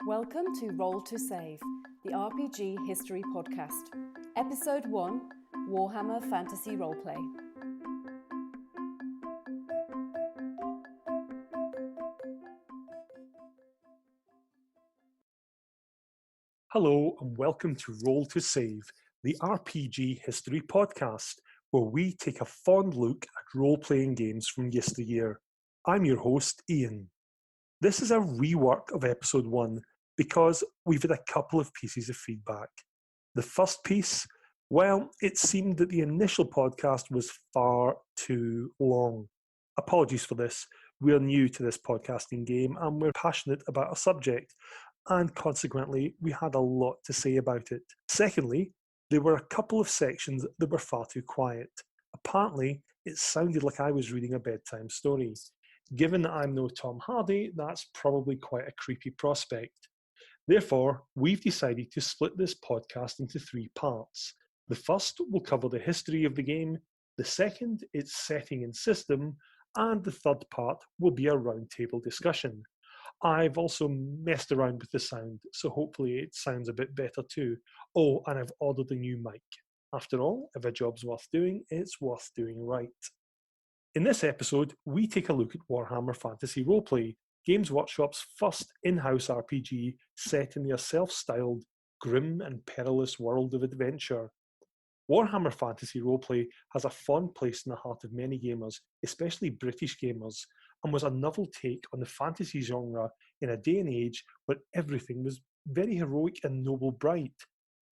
Welcome to Roll to Save, the RPG History Podcast. Episode 1, Warhammer Fantasy Roleplay. Hello and welcome to Roll to Save, the RPG History Podcast, where we take a fond look at role-playing games from yesteryear. I'm your host, Iain. This is a rework of Episode 1 because we've had a couple of pieces of feedback. The first piece, well, it seemed that the initial podcast was far too long. Apologies for this. We're new to this podcasting game and we're passionate about a subject, and consequently, we had a lot to say about it. Secondly, there were a couple of sections that were far too quiet. Apparently, it sounded like I was reading a bedtime story. Given that I'm no Tom Hardy, that's probably quite a creepy prospect. Therefore, we've decided to split this podcast into 3 parts. The first will cover the history of the game, the second, its setting and system, and the third part will be a roundtable discussion. I've also messed around with the sound, so hopefully it sounds a bit better too. Oh, and I've ordered a new mic. After all, if a job's worth doing, it's worth doing right. In this episode, we take a look at Warhammer Fantasy Roleplay, Games Workshop's first in-house RPG set in their self-styled, grim and perilous world of adventure. Warhammer Fantasy Roleplay has a fond place in the heart of many gamers, especially British gamers, and was a novel take on the fantasy genre in a day and age where everything was very heroic and noble bright.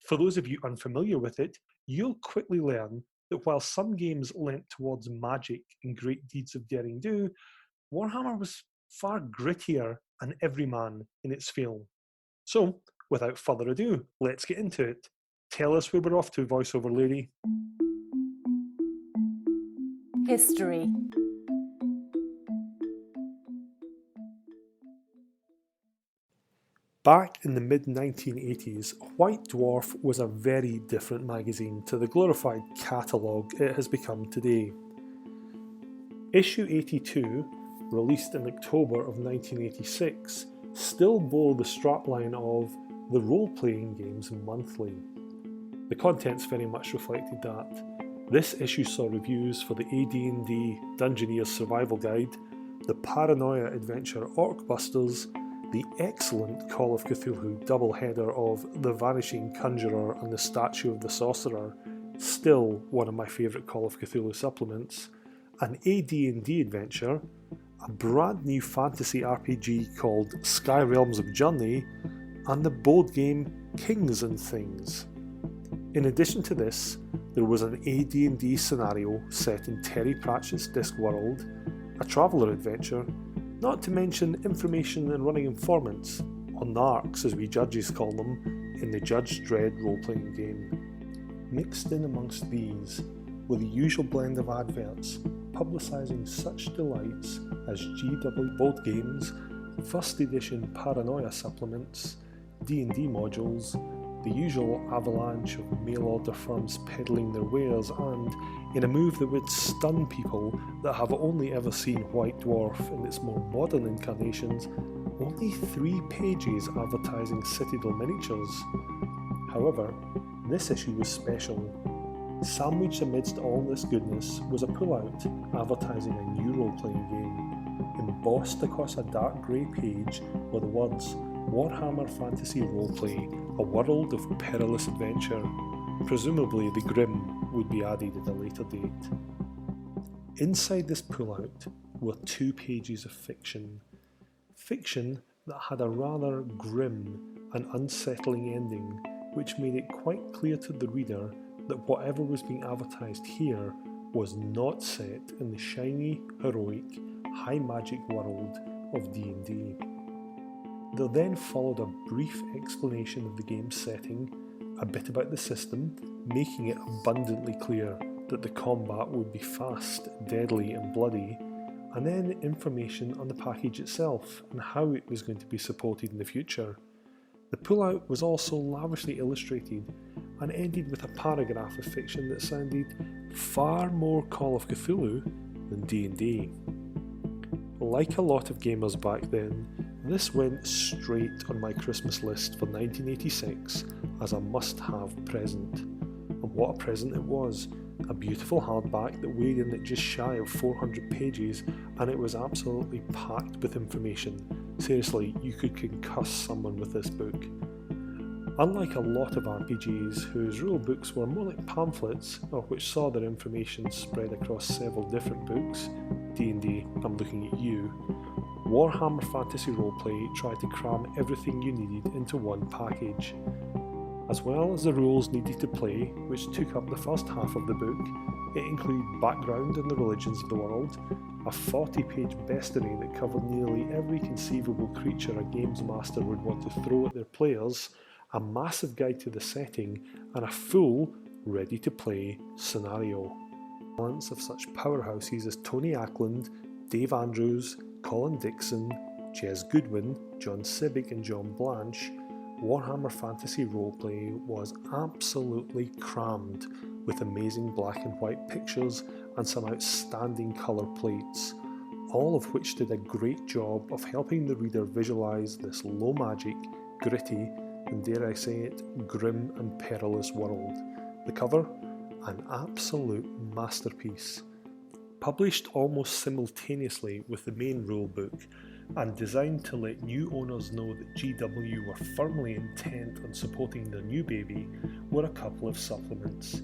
For those of you unfamiliar with it, you'll quickly learn that while some games lent towards magic and great deeds of daring do, Warhammer was far grittier and everyman in its feel. So, without further ado, let's get into it. Tell us where we're off to, voiceover lady. History. Back in the mid-1980s, White Dwarf was a very different magazine to the glorified catalogue it has become today. Issue 82, released in October of 1986, still bore the strapline of the Role-Playing Games Monthly. The contents very much reflected that. This issue saw reviews for the AD&D Dungeoneer's Survival Guide, the Paranoia Adventure Orcbusters, the excellent Call of Cthulhu doubleheader of The Vanishing Conjurer and the Statue of the Sorcerer, still one of my favourite Call of Cthulhu supplements, an AD&D adventure, a brand new fantasy RPG called Sky Realms of Journey, and the board game Kings and Things. In addition to this, there was an AD&D scenario set in Terry Pratchett's Discworld, a traveller adventure, not to mention information and running informants, or narcs as we judges call them, in the Judge Dredd role-playing game. Mixed in amongst these were the usual blend of adverts, publicising such delights as GW board games, first edition Paranoia supplements, D&D modules, the usual avalanche of mail-order firms peddling their wares, and, in a move that would stun people that have only ever seen White Dwarf in its more modern incarnations, only 3 pages advertising Citadel miniatures. However, this issue was special. Sandwiched amidst all this goodness was a pullout advertising a new role-playing game. Embossed across a dark grey page were the words Warhammer Fantasy Roleplay, a world of perilous adventure. Presumably the grim would be added at a later date. Inside this pullout were 2 pages of fiction. Fiction that had a rather grim and unsettling ending, which made it quite clear to the reader that whatever was being advertised here was not set in the shiny, heroic, high magic world of D&D. There then followed a brief explanation of the game's setting, a bit about the system, making it abundantly clear that the combat would be fast, deadly and bloody, and then information on the package itself and how it was going to be supported in the future. The pullout was also lavishly illustrated and ended with a paragraph of fiction that sounded far more Call of Cthulhu than D&D. Like a lot of gamers back then, This went straight on my Christmas list for 1986 as a must-have present. And what a present it was! A beautiful hardback that weighed in at just shy of 400 pages, and it was absolutely packed with information. Seriously, you could concuss someone with this book. Unlike a lot of RPGs whose rulebooks were more like pamphlets, or which saw their information spread across several different books, D&D, I'm looking at you, Warhammer Fantasy Roleplay tried to cram everything you needed into one package. As well as the rules needed to play, which took up the first half of the book, it included background in the religions of the world, a 40-page bestiary that covered nearly every conceivable creature a games master would want to throw at their players, a massive guide to the setting, and a full, ready-to-play scenario. Balance of such powerhouses as Tony Ackland, Dave Andrews, Colin Dixon, Jez Goodwin, John Sibbick and John Blanche, Warhammer Fantasy Roleplay was absolutely crammed with amazing black and white pictures and some outstanding colour plates, all of which did a great job of helping the reader visualise this low magic, gritty, and dare I say it, grim and perilous world. The cover? An absolute masterpiece. Published almost simultaneously with the main rulebook, and designed to let new owners know that GW were firmly intent on supporting their new baby, were a couple of supplements.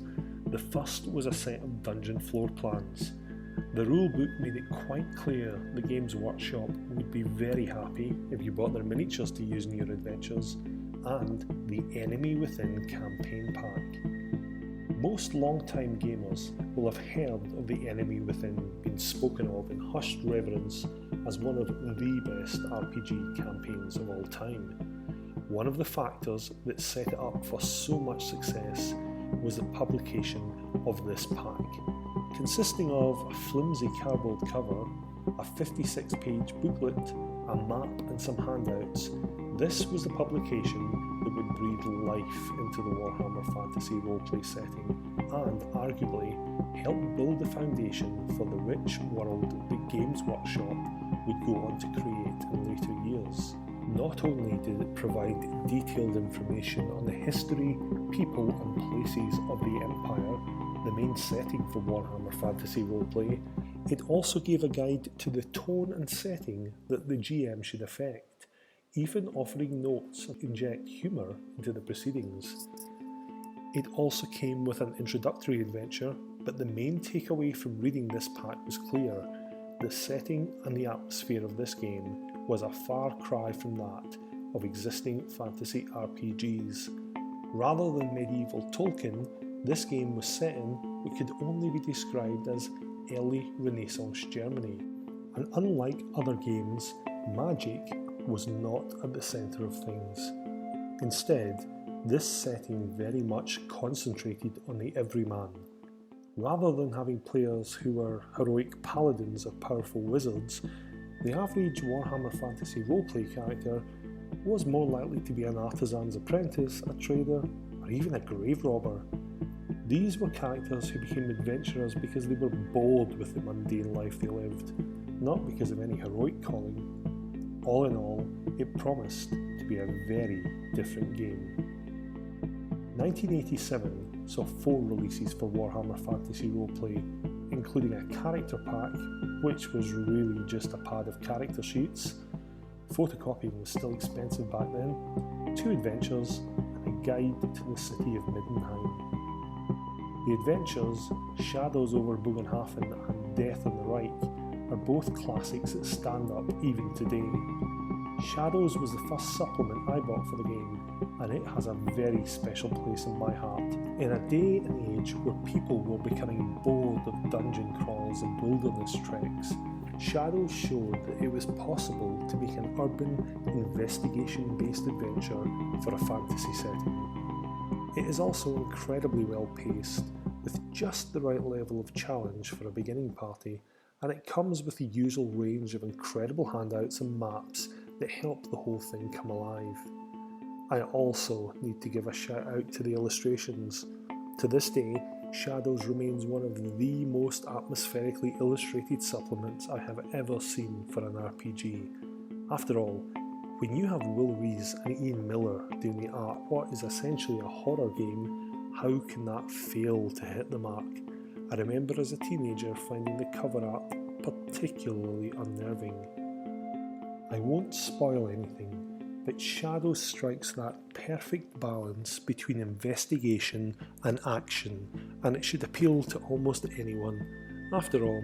The first was a set of dungeon floor plans. The rulebook made it quite clear the Games Workshop would be very happy if you bought their miniatures to use in your adventures, and the Enemy Within campaign pack. Most long-time gamers will have heard of the Enemy Within being spoken of in hushed reverence as one of the best RPG campaigns of all time. One of the factors that set it up for so much success was the publication of this pack. Consisting of a flimsy cardboard cover, a 56-page booklet, a map and some handouts, this was the publication that would breathe life into the Warhammer Fantasy Roleplay setting and arguably help build the foundation for the rich world that Games Workshop would go on to create in later years. Not only did it provide detailed information on the history, people and places of the Empire, the main setting for Warhammer Fantasy Roleplay, it also gave a guide to the tone and setting that the GM should affect, even offering notes that inject humour into the proceedings. It also came with an introductory adventure, but the main takeaway from reading this pack was clear. The setting and the atmosphere of this game was a far cry from that of existing fantasy RPGs. Rather than medieval Tolkien, this game was set in what could only be described as early Renaissance Germany. And unlike other games, magic was not at the centre of things. Instead, this setting very much concentrated on the everyman. Rather than having players who were heroic paladins or powerful wizards, the average Warhammer Fantasy Roleplay character was more likely to be an artisan's apprentice, a trader, or even a grave robber. These were characters who became adventurers because they were bored with the mundane life they lived, not because of any heroic calling. All in all, it promised to be a very different game. 1987 saw 4 releases for Warhammer Fantasy Roleplay, including a character pack, which was really just a pad of character sheets. Photocopying was still expensive back then, 2 adventures, and a guide to the city of Middenheim. The adventures, Shadows over Bogenhafen and Death on the Reich, are both classics that stand up even today. Shadows was the first supplement I bought for the game, and it has a very special place in my heart. In a day and age where people were becoming bored of dungeon crawls and wilderness treks, Shadows showed that it was possible to make an urban, investigation-based adventure for a fantasy setting. It is also incredibly well paced, with just the right level of challenge for a beginning party, and it comes with the usual range of incredible handouts and maps that help the whole thing come alive. I also need to give a shout out to the illustrations. To this day, Shadows remains one of the most atmospherically illustrated supplements I have ever seen for an RPG. After all, When you have Will Rees and Ian Miller doing the art, what is essentially a horror game, how can that fail to hit the mark? I remember as a teenager finding the cover art particularly unnerving. I won't spoil anything, but Shadow strikes that perfect balance between investigation and action, and it should appeal to almost anyone. After all,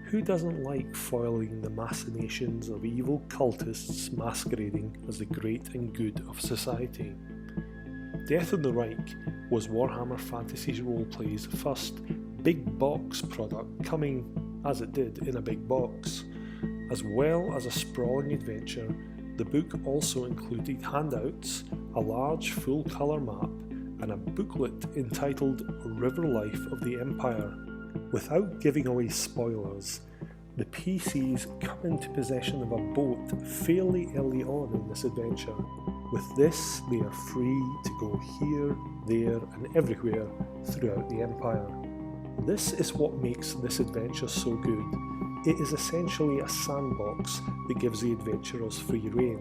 who doesn't like foiling the machinations of evil cultists masquerading as the great and good of society? Death on the Reich was Warhammer Fantasy Roleplay's first big box product, coming, as it did, in a big box. As well as a sprawling adventure, the book also included handouts, a large full-colour map, and a booklet entitled River Life of the Empire. Without giving away spoilers, the PCs come into possession of a boat fairly early on in this adventure. With this, they are free to go here, there, and everywhere throughout the Empire. This is what makes this adventure so good. It is essentially a sandbox that gives the adventurers free rein.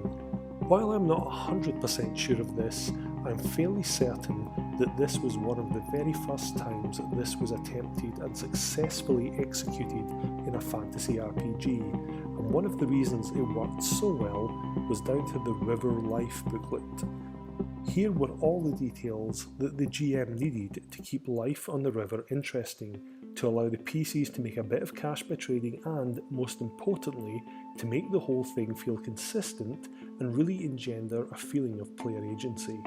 While I'm not 100% sure of this, I'm fairly certain that this was one of the very first times that this was attempted and successfully executed in a fantasy RPG, and one of the reasons it worked so well was down to the River Life booklet. Here were all the details that the GM needed to keep life on the river interesting, to allow the PCs to make a bit of cash by trading, and, most importantly, to make the whole thing feel consistent and really engender a feeling of player agency.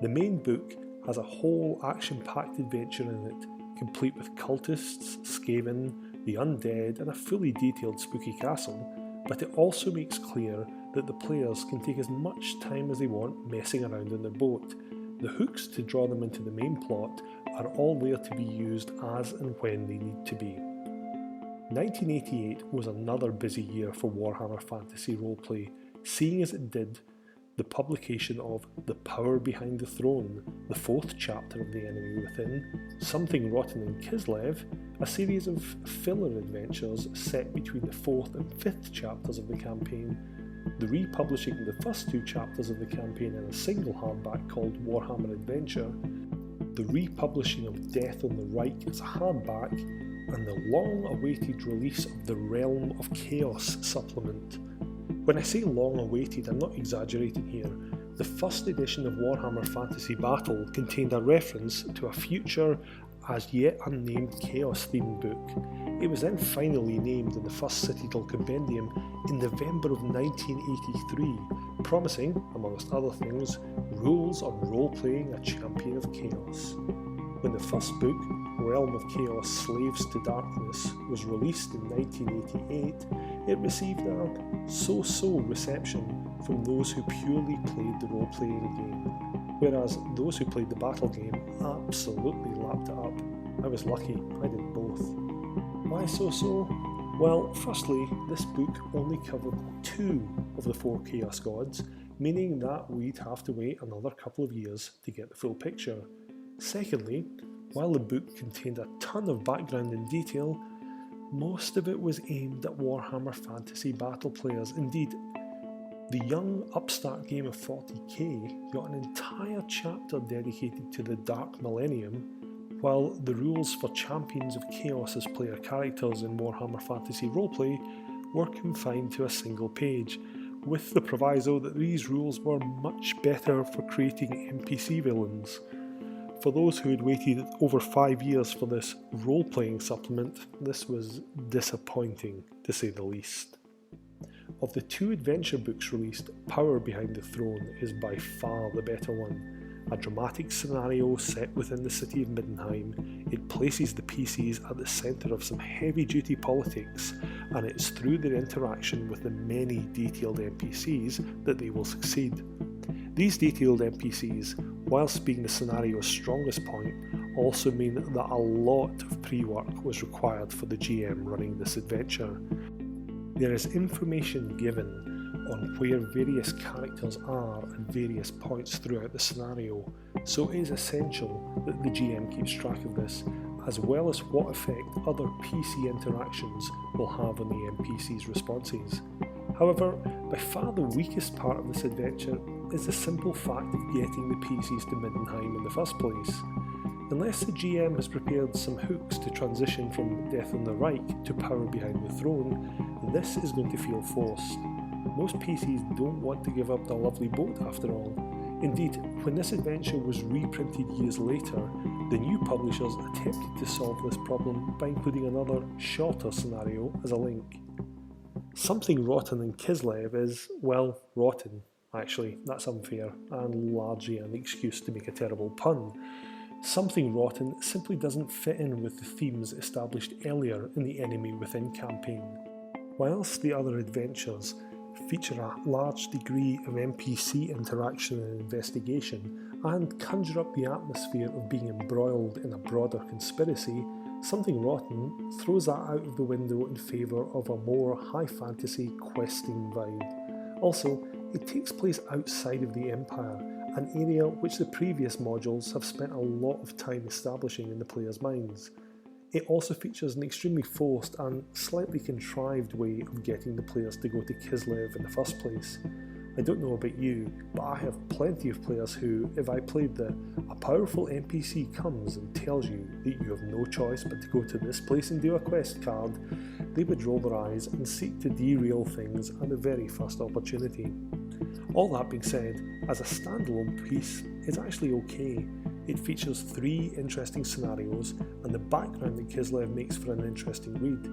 The main book has a whole action-packed adventure in it, complete with cultists, Skaven, the undead, and a fully detailed spooky castle, but it also makes clear that the players can take as much time as they want messing around in their boat. The hooks to draw them into the main plot are all there to be used as and when they need to be. 1988 was another busy year for Warhammer Fantasy Roleplay, seeing as it did the publication of The Power Behind the Throne, the fourth chapter of The Enemy Within, Something Rotten in Kislev, a series of filler adventures set between the fourth and fifth chapters of the campaign, the republishing of the first two chapters of the campaign in a single hardback called Warhammer Adventure, the republishing of Death on the Reich as a hardback, and the long-awaited release of the Realm of Chaos supplement. When I say long-awaited, I'm not exaggerating here. The first edition of Warhammer Fantasy Battle contained a reference to a future, as yet unnamed Chaos-themed book. It was then finally named in the first Citadel Compendium in November of 1983, promising, amongst other things, rules on role-playing a champion of chaos. When the first book, Realm of Chaos Slaves to Darkness, was released in 1988, it received a so-so reception from those who purely played the role-playing game, whereas those who played the battle game absolutely lapped it up. I was lucky, I did both. Why so-so? Well, firstly, this book only covered 2 of the 4 Chaos Gods, meaning that we'd have to wait another couple of years to get the full picture. Secondly, while the book contained a ton of background and detail, most of it was aimed at Warhammer Fantasy Battle players. Indeed, the young upstart game of 40k got an entire chapter dedicated to the Dark Millennium, while the rules for Champions of Chaos as player characters in Warhammer Fantasy Roleplay were confined to a single page, with the proviso that these rules were much better for creating NPC villains. For those who had waited over 5 years for this role-playing supplement, this was disappointing, to say the least. Of the 2 adventure books released, Power Behind the Throne is by far the better one. A dramatic scenario set within the city of Middenheim, it places the PCs at the centre of some heavy-duty politics, and it's through their interaction with the many detailed NPCs that they will succeed. These detailed NPCs, whilst being the scenario's strongest point, also mean that a lot of pre-work was required for the GM running this adventure. There is information given on where various characters are at various points throughout the scenario, so it is essential that the GM keeps track of this, as well as what effect other PC interactions will have on the NPC's responses. However, by far the weakest part of this adventure is the simple fact of getting the PCs to Middenheim in the first place. Unless the GM has prepared some hooks to transition from Death on the Reich to Power Behind the Throne, this is going to feel forced. Most PCs don't want to give up their lovely boat after all. Indeed, when this adventure was reprinted years later, the new publishers attempted to solve this problem by including another, shorter scenario as a link. Something rotten in Kislev is, well, rotten. Actually, that's unfair, and largely an excuse to make a terrible pun. Something rotten simply doesn't fit in with the themes established earlier in the Enemy Within campaign. Whilst the other adventures feature a large degree of NPC interaction and investigation, and conjure up the atmosphere of being embroiled in a broader conspiracy, Something Rotten throws that out of the window in favour of a more high fantasy questing vibe. Also, it takes place outside of the Empire, an area which the previous modules have spent a lot of time establishing in the players' minds. It also features an extremely forced and slightly contrived way of getting the players to go to Kislev in the first place. I don't know about you, but I have plenty of players who, if I played a powerful NPC comes and tells you that you have no choice but to go to this place and do a quest card, they would roll their eyes and seek to derail things at the very first opportunity. All that being said, as a standalone piece, it's actually okay. It features 3 interesting scenarios, and the background that Kislev makes for an interesting read.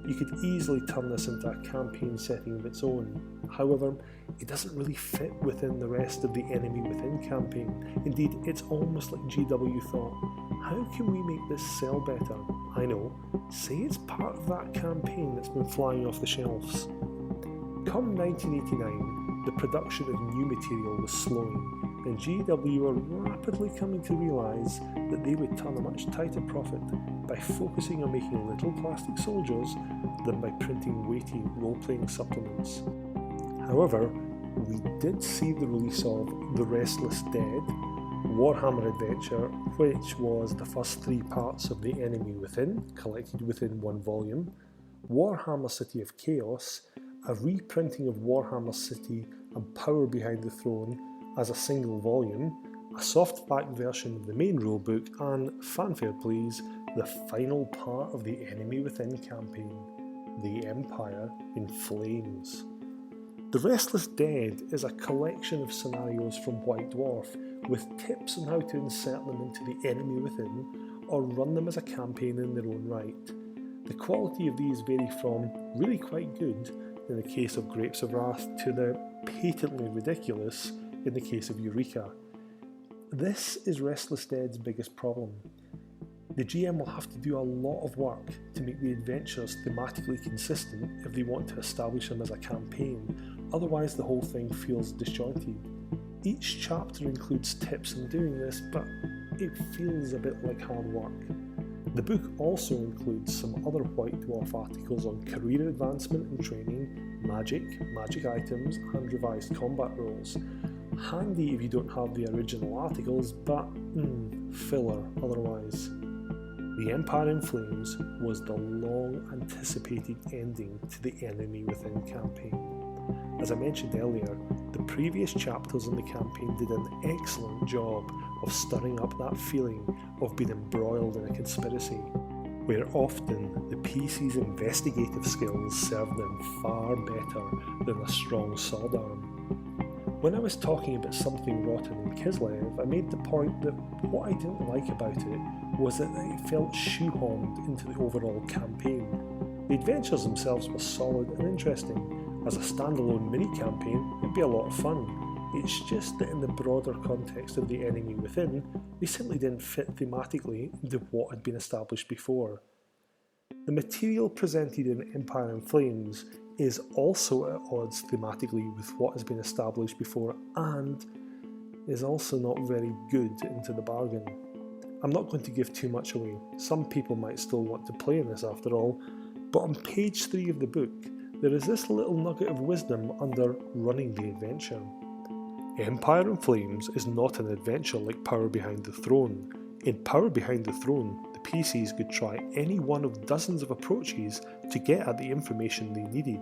You could easily turn this into a campaign setting of its own. However, it doesn't really fit within the rest of the Enemy Within campaign. Indeed, it's almost like GW thought, how can we make this sell better? I know, say it's part of that campaign that's been flying off the shelves. Come 1989, the production of new material was slowing, and GW were rapidly coming to realise that they would turn a much tighter profit by focusing on making little plastic soldiers than by printing weighty role-playing supplements. However, we did see the release of The Restless Dead, Warhammer Adventure, which was the first 3 parts of the Enemy Within, collected within 1 volume, Warhammer City of Chaos, a reprinting of Warhammer City and Power Behind the Throne as a single volume, a softback version of the main rulebook, and, fanfare please, the final part of the Enemy Within campaign, The Empire in Flames. The Restless Dead is a collection of scenarios from White Dwarf with tips on how to insert them into the Enemy Within or run them as a campaign in their own right. The quality of these vary from really quite good in the case of Grapes of Wrath to the patently ridiculous in the case of Eureka. This is Restless Dead's biggest problem. The GM will have to do a lot of work to make the adventures thematically consistent if they want to establish them as a campaign, otherwise the whole thing feels disjointed. Each chapter includes tips on doing this, but it feels a bit like hard work. The book also includes some other White Dwarf articles on career advancement and training, magic items, and revised combat rules. Handy if you don't have the original articles, but filler otherwise. The Empire in Flames was the long-anticipated ending to the Enemy Within campaign. As I mentioned earlier, the previous chapters in the campaign did an excellent job of stirring up that feeling of being embroiled in a conspiracy, where often the PC's investigative skills served them far better than a strong sword arm. When I was talking about Something Rotten in Kislev, I made the point that what I didn't like about it was that it felt shoehorned into the overall campaign. The adventures themselves were solid and interesting. As a standalone mini-campaign, it'd be a lot of fun. It's just that in the broader context of the Enemy Within, they simply didn't fit thematically into what had been established before. The material presented in Empire in Flames is also at odds thematically with what has been established before and is also not very good into the bargain. I'm not going to give too much away. Some people might still want to play in this after all, but on page 3 of the book, there is this little nugget of wisdom under running the adventure. Empire in Flames is not an adventure like Power Behind the Throne. In Power Behind the Throne, the PCs could try any one of dozens of approaches to get at the information they needed,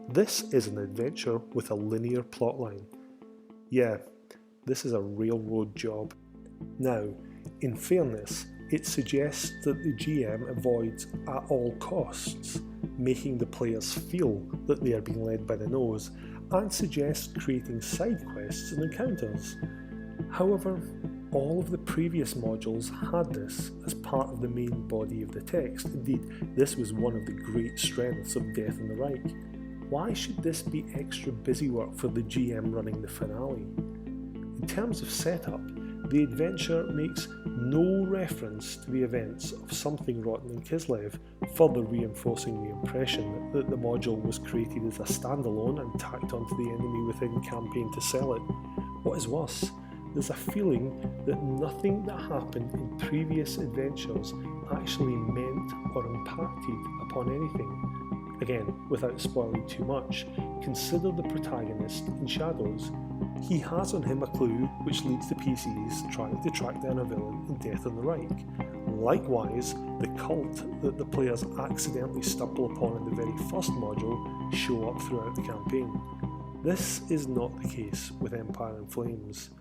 This is an adventure with a linear plotline. Yeah, this is a railroad job. Now, in fairness, it suggests that the GM avoids at all costs making the players feel that they are being led by the nose, and suggests creating side quests and encounters. However, all of the previous modules had this as part of the main body of the text. Indeed, this was one of the great strengths of Death in the Reich. Why should this be extra busy work for the GM running the finale? In terms of setup, the adventure makes no reference to the events of Something Rotten in Kislev, further reinforcing the impression that the module was created as a standalone and tacked onto the Enemy Within campaign to sell it. What is worse, there's a feeling that nothing that happened in previous adventures actually meant or impacted upon anything. Again, without spoiling too much, consider the protagonist in Shadows. He has on him a clue which leads the PCs trying to track down a villain in Death in the Reich. Likewise, the cult that the players accidentally stumble upon in the very first module show up throughout the campaign. This is not the case with Empire in Flames.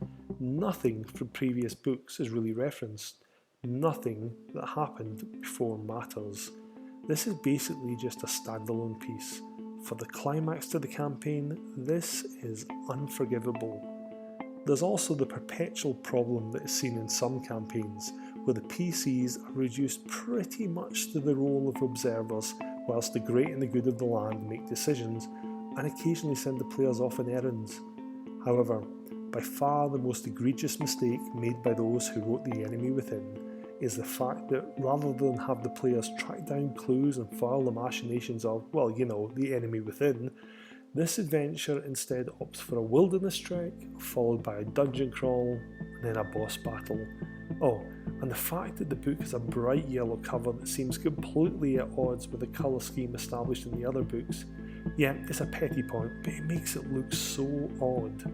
Nothing from previous books is really referenced. Nothing that happened before matters. This is basically just a standalone piece. For the climax to the campaign, this is unforgivable. There's also the perpetual problem that is seen in some campaigns, where the PCs are reduced pretty much to the role of observers, whilst the great and the good of the land make decisions, and occasionally send the players off on errands. However, by far the most egregious mistake made by those who wrote The Enemy Within is the fact that rather than have the players track down clues and foil the machinations of, well, you know, the enemy within, this adventure instead opts for a wilderness trek, followed by a dungeon crawl, and then a boss battle. Oh, and the fact that the book has a bright yellow cover that seems completely at odds with the colour scheme established in the other books. Yeah, it's a petty point, but it makes it look so odd.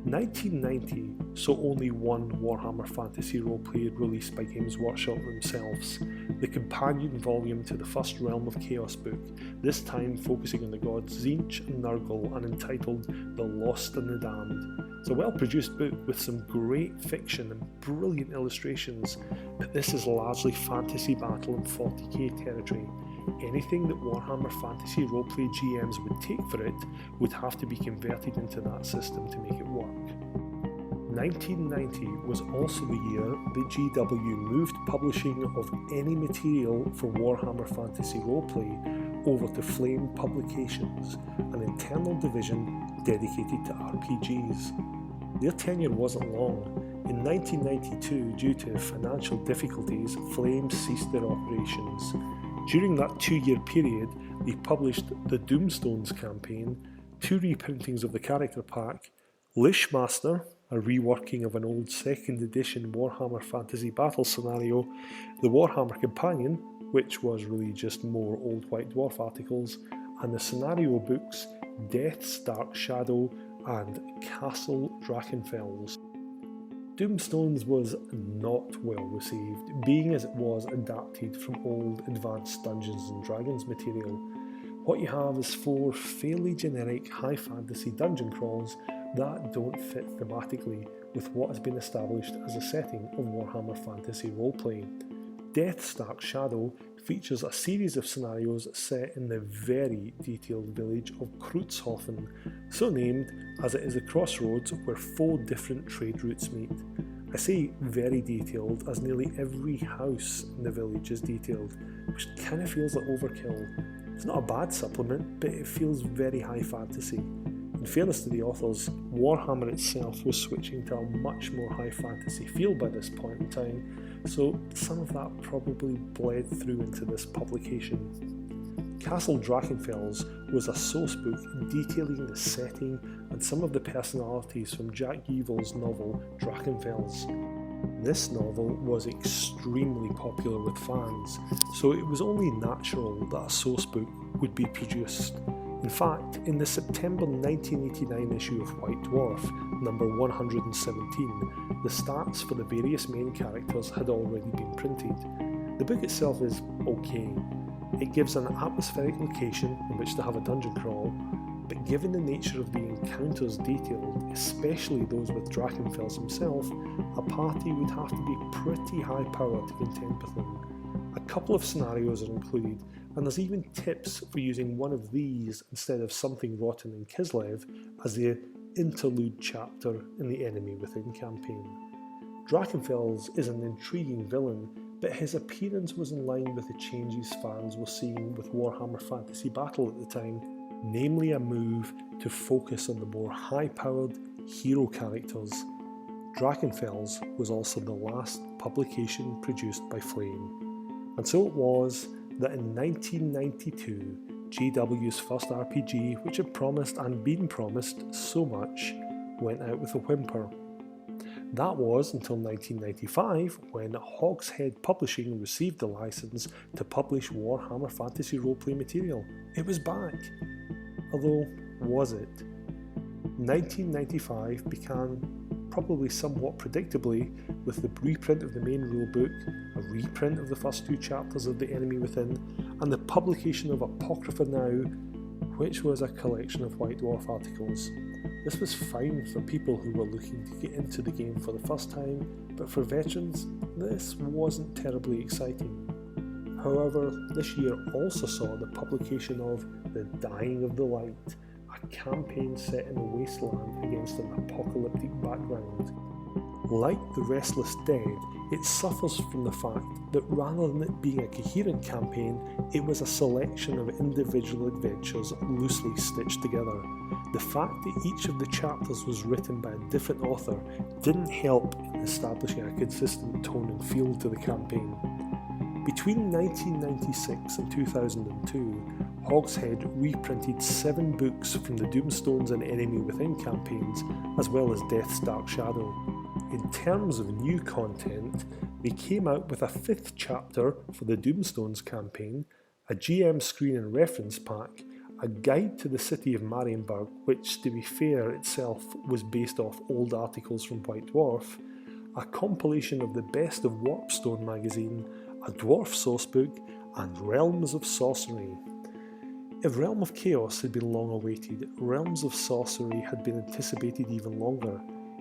1990 saw only one Warhammer Fantasy Roleplay released by Games Workshop themselves, the companion volume to the first Realm of Chaos book, this time focusing on the gods Tzeentch and Nurgle and entitled The Lost and the Damned. It's a well-produced book with some great fiction and brilliant illustrations, but this is largely fantasy battle and 40k territory. Anything that Warhammer Fantasy Roleplay GMs would take for it would have to be converted into that system to make it work. 1990 was also the year that GW moved publishing of any material for Warhammer Fantasy Roleplay over to Flame Publications, an internal division dedicated to RPGs. Their tenure wasn't long. In 1992, due to financial difficulties, Flame ceased their operations. During that 2-year period, they published the Doomstones campaign, 2 reprintings of the character pack, Lishmaster, a reworking of an old 2nd edition Warhammer Fantasy Battle scenario, the Warhammer Companion, which was really just more Old White Dwarf articles, and the scenario books Death's Dark Shadow and Castle Drachenfels. Doomstones was not well received, being as it was adapted from old Advanced Dungeons & Dragons material. What you have is 4 fairly generic high fantasy dungeon crawls that don't fit thematically with what has been established as a setting of Warhammer Fantasy Roleplay. Death's Dark Shadow features a series of scenarios set in the very detailed village of Kreutzhofen, so named as it is a crossroads where 4 different trade routes meet. I say very detailed as nearly every house in the village is detailed, which kind of feels like overkill. It's not a bad supplement, but it feels very high fantasy. In fairness to the authors, Warhammer itself was switching to a much more high fantasy feel by this point in time, so some of that probably bled through into this publication. Castle Drachenfels was a source book detailing the setting and some of the personalities from Jack Yevil's novel Drachenfels. This novel was extremely popular with fans, so it was only natural that a source book would be produced. In fact, in the September 1989 issue of White Dwarf, number 117, the stats for the various main characters had already been printed. The book itself is okay. It gives an atmospheric location in which to have a dungeon crawl, but given the nature of the encounters detailed, especially those with Drachenfels himself, a party would have to be pretty high powered to contend with him. A couple of scenarios are included, and there's even tips for using one of these instead of something rotten in Kislev as the interlude chapter in the Enemy Within campaign. Drachenfels is an intriguing villain, but his appearance was in line with the changes fans were seeing with Warhammer Fantasy Battle at the time, namely a move to focus on the more high-powered hero characters. Drachenfels was also the last publication produced by Flame, and so it was that in 1992, GW's first RPG, which had promised and been promised so much, went out with a whimper. That was until 1995, when Hogshead Publishing received the license to publish Warhammer Fantasy Roleplay material. It was back. Although, was it? 1995 began, probably somewhat predictably, with the reprint of the main rulebook, a reprint of the first two chapters of The Enemy Within, and the publication of Apocrypha Now, which was a collection of White Dwarf articles. This was fine for people who were looking to get into the game for the first time, but for veterans, this wasn't terribly exciting. However, this year also saw the publication of The Dying of the Light, a campaign set in a wasteland against an apocalyptic background. Like The Restless Dead, it suffers from the fact that rather than it being a coherent campaign, it was a selection of individual adventures loosely stitched together. The fact that each of the chapters was written by a different author didn't help in establishing a consistent tone and feel to the campaign. Between 1996 and 2002, Hogshead reprinted 7 books from the Doomstones and Enemy Within campaigns, as well as Death's Dark Shadow. In terms of new content, they came out with a 5th chapter for the Doomstones campaign, a GM screen and reference pack, a guide to the city of Marienburg, which, to be fair, itself was based off old articles from White Dwarf, a compilation of the best of Warpstone magazine, a dwarf sourcebook, and Realms of Sorcery. If Realm of Chaos had been long awaited, Realms of Sorcery had been anticipated even longer.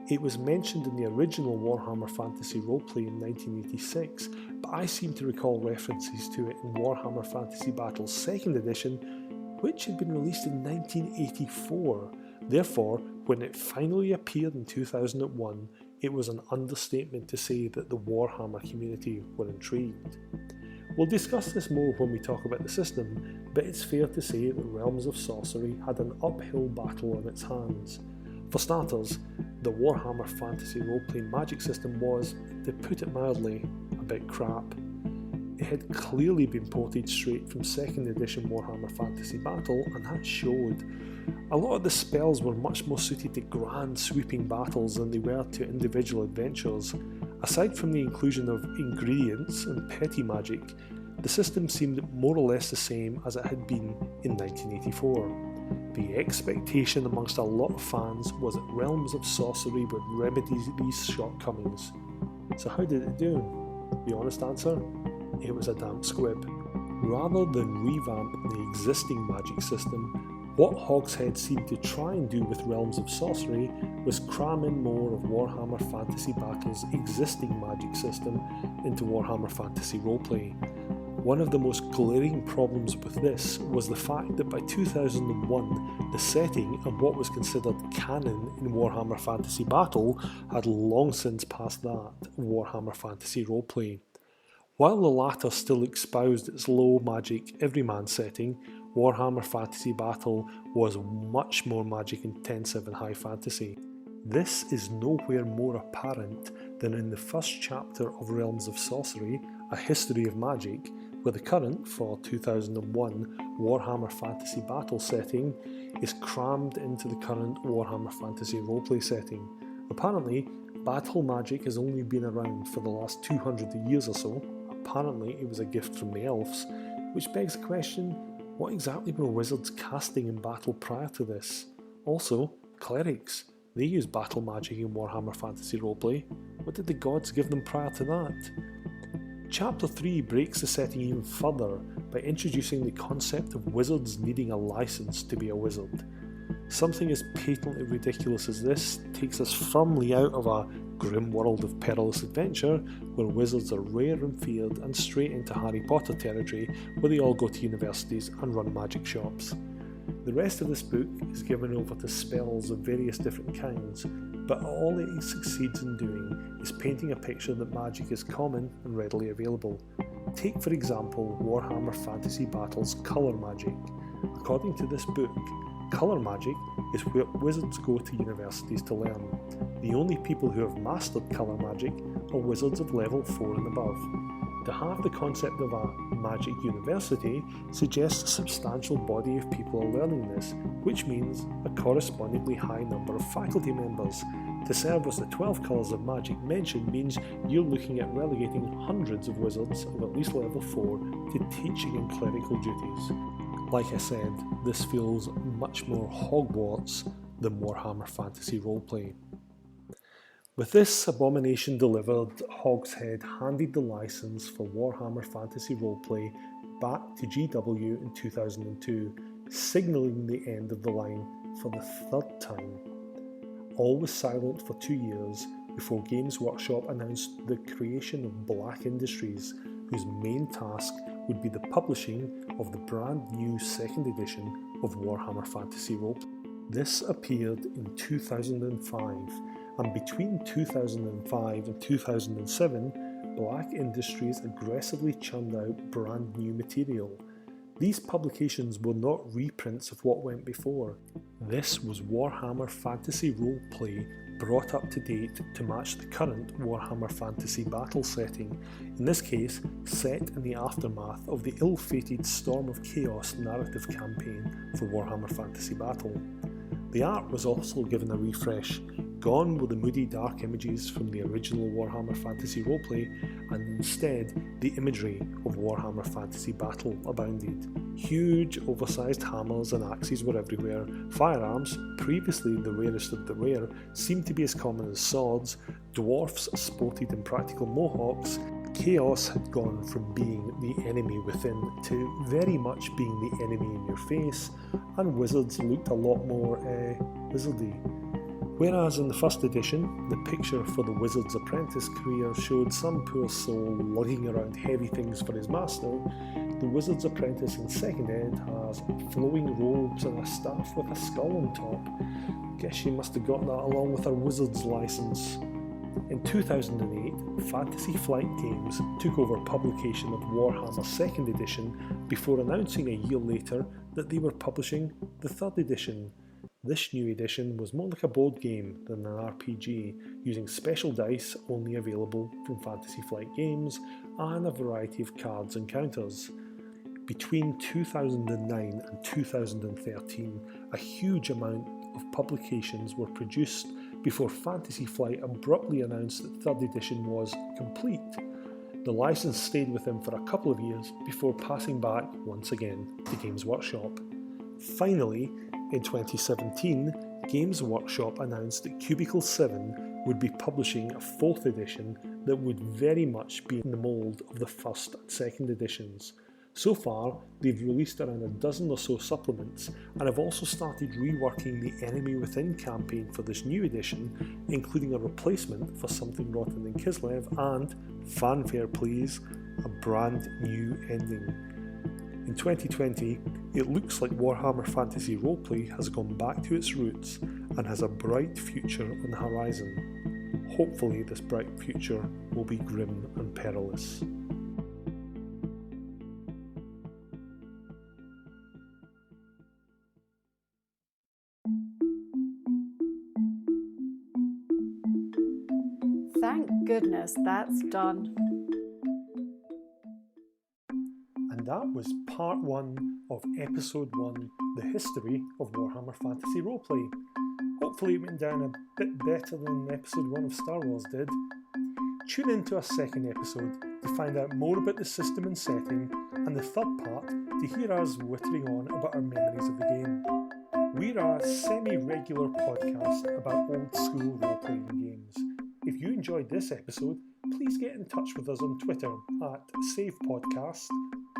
It was mentioned in the original Warhammer Fantasy Roleplay in 1986, but I seem to recall references to it in Warhammer Fantasy Battle's 2nd edition, which had been released in 1984. Therefore, when it finally appeared in 2001, it was an understatement to say that the Warhammer community were intrigued. We'll discuss this more when we talk about the system, but it's fair to say that Realms of Sorcery had an uphill battle on its hands. For starters, the Warhammer Fantasy Roleplay magic system was, to put it mildly, a bit crap. It had clearly been ported straight from 2nd edition Warhammer Fantasy Battle, and that showed. A lot of the spells were much more suited to grand sweeping battles than they were to individual adventures. Aside from the inclusion of ingredients and petty magic, the system seemed more or less the same as it had been in 1984. The expectation amongst a lot of fans was that Realms of Sorcery would remedy these shortcomings. So how did it do? The honest answer? It was a damp squib. Rather than revamp the existing magic system, what Hogshead seemed to try and do with Realms of Sorcery was cram in more of Warhammer Fantasy Battle's existing magic system into Warhammer Fantasy Roleplay. One of the most glaring problems with this was the fact that by 2001, the setting and what was considered canon in Warhammer Fantasy Battle had long since passed that of Warhammer Fantasy Roleplay. While the latter still espoused its low magic everyman setting, Warhammer Fantasy Battle was much more magic intensive and high fantasy. This is nowhere more apparent than in the first chapter of Realms of Sorcery, A History of Magic, where the current, for 2001, Warhammer Fantasy Battle setting is crammed into the current Warhammer Fantasy Roleplay setting. Apparently, battle magic has only been around for the last 200 years or so. Apparently it was a gift from the elves, which begs the question, what exactly were wizards casting in battle prior to this? Also, clerics. They use battle magic in Warhammer Fantasy Roleplay. What did the gods give them prior to that? Chapter 3 breaks the setting even further by introducing the concept of wizards needing a license to be a wizard. Something as patently ridiculous as this takes us firmly out of a grim world of perilous adventure where wizards are rare and feared and straight into Harry Potter territory where they all go to universities and run magic shops. The rest of this book is given over to spells of various different kinds, but all it succeeds in doing is painting a picture that magic is common and readily available. Take for example Warhammer Fantasy Battle's colour magic. According to this book, colour magic is where wizards go to universities to learn. The only people who have mastered colour magic are wizards of level 4 and above. To have the concept of a magic university suggests a substantial body of people are learning this, which means a correspondingly high number of faculty members. To serve as the 12 colours of magic mentioned means you're looking at relegating hundreds of wizards of at least level 4 to teaching and clerical duties. Like I said, this feels much more Hogwarts than Warhammer Fantasy Roleplay. With this abomination delivered, Hogshead handed the license for Warhammer Fantasy Roleplay back to GW in 2002, signalling the end of the line for the third time. All was silent for 2 years before Games Workshop announced the creation of Black Industries, whose main task would be the publishing of the brand new second edition of Warhammer Fantasy Roleplay. This appeared in 2005, and between 2005 and 2007, Black Industries aggressively churned out brand new material. These publications were not reprints of what went before. This was Warhammer Fantasy Roleplay brought up to date to match the current Warhammer Fantasy Battle setting, in this case set in the aftermath of the ill-fated Storm of Chaos narrative campaign for Warhammer Fantasy Battle. The art was also given a refresh. Gone were the moody dark images from the original Warhammer Fantasy Roleplay, and instead the imagery of Warhammer Fantasy Battle abounded. Huge oversized hammers and axes were everywhere. Firearms, previously the rarest of the rare, seemed to be as common as swords. Dwarfs sported impractical mohawks. Chaos had gone from being the enemy within to very much being the enemy in your face, and wizards looked a lot more wizardy. Whereas in the first edition, the picture for the wizard's apprentice career showed some poor soul lugging around heavy things for his master, the wizard's apprentice in second ed has flowing robes and a staff with a skull on top. Guess she must have got that along with her wizard's license. In 2008, Fantasy Flight Games took over publication of Warhammer 2nd edition before announcing a year later that they were publishing the 3rd edition. This new edition was more like a board game than an RPG, using special dice only available from Fantasy Flight Games and a variety of cards and counters. Between 2009 and 2013, a huge amount of publications were produced before Fantasy Flight abruptly announced that 3rd edition was complete. The license stayed with them for a couple of years before passing back once again to Games Workshop. Finally, in 2017, Games Workshop announced that Cubicle 7 would be publishing a 4th edition that would very much be in the mould of the 1st and 2nd editions. So far, they've released around a dozen or so supplements and have also started reworking the Enemy Within campaign for this new edition, including a replacement for Something Rotten in Kislev and, fanfare please, a brand new ending. In 2020, it looks like Warhammer Fantasy Roleplay has gone back to its roots and has a bright future on the horizon. Hopefully this bright future will be grim and perilous. Thank goodness that's done. And that was part 1 of episode 1, The History of Warhammer Fantasy Roleplay. Hopefully it went down a bit better than episode 1 of Star Wars did. Tune in to our second episode to find out more about the system and setting, and the third part to hear us whittering on about our memories of the game. We're a semi-regular podcast about old school role-playing games. If you enjoyed this episode, please get in touch with us on Twitter at SavePodcast,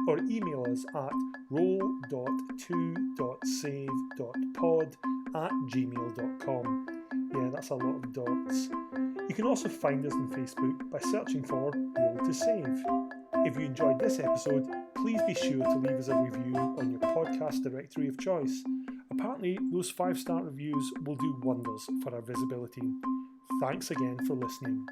or email us at roll.2.save.pod@gmail.com. Yeah, that's a lot of dots. You can also find us on Facebook by searching for Roll to Save. If you enjoyed this episode, please be sure to leave us a review on your podcast directory of choice. Apparently, those 5-star reviews will do wonders for our visibility. Thanks again for listening.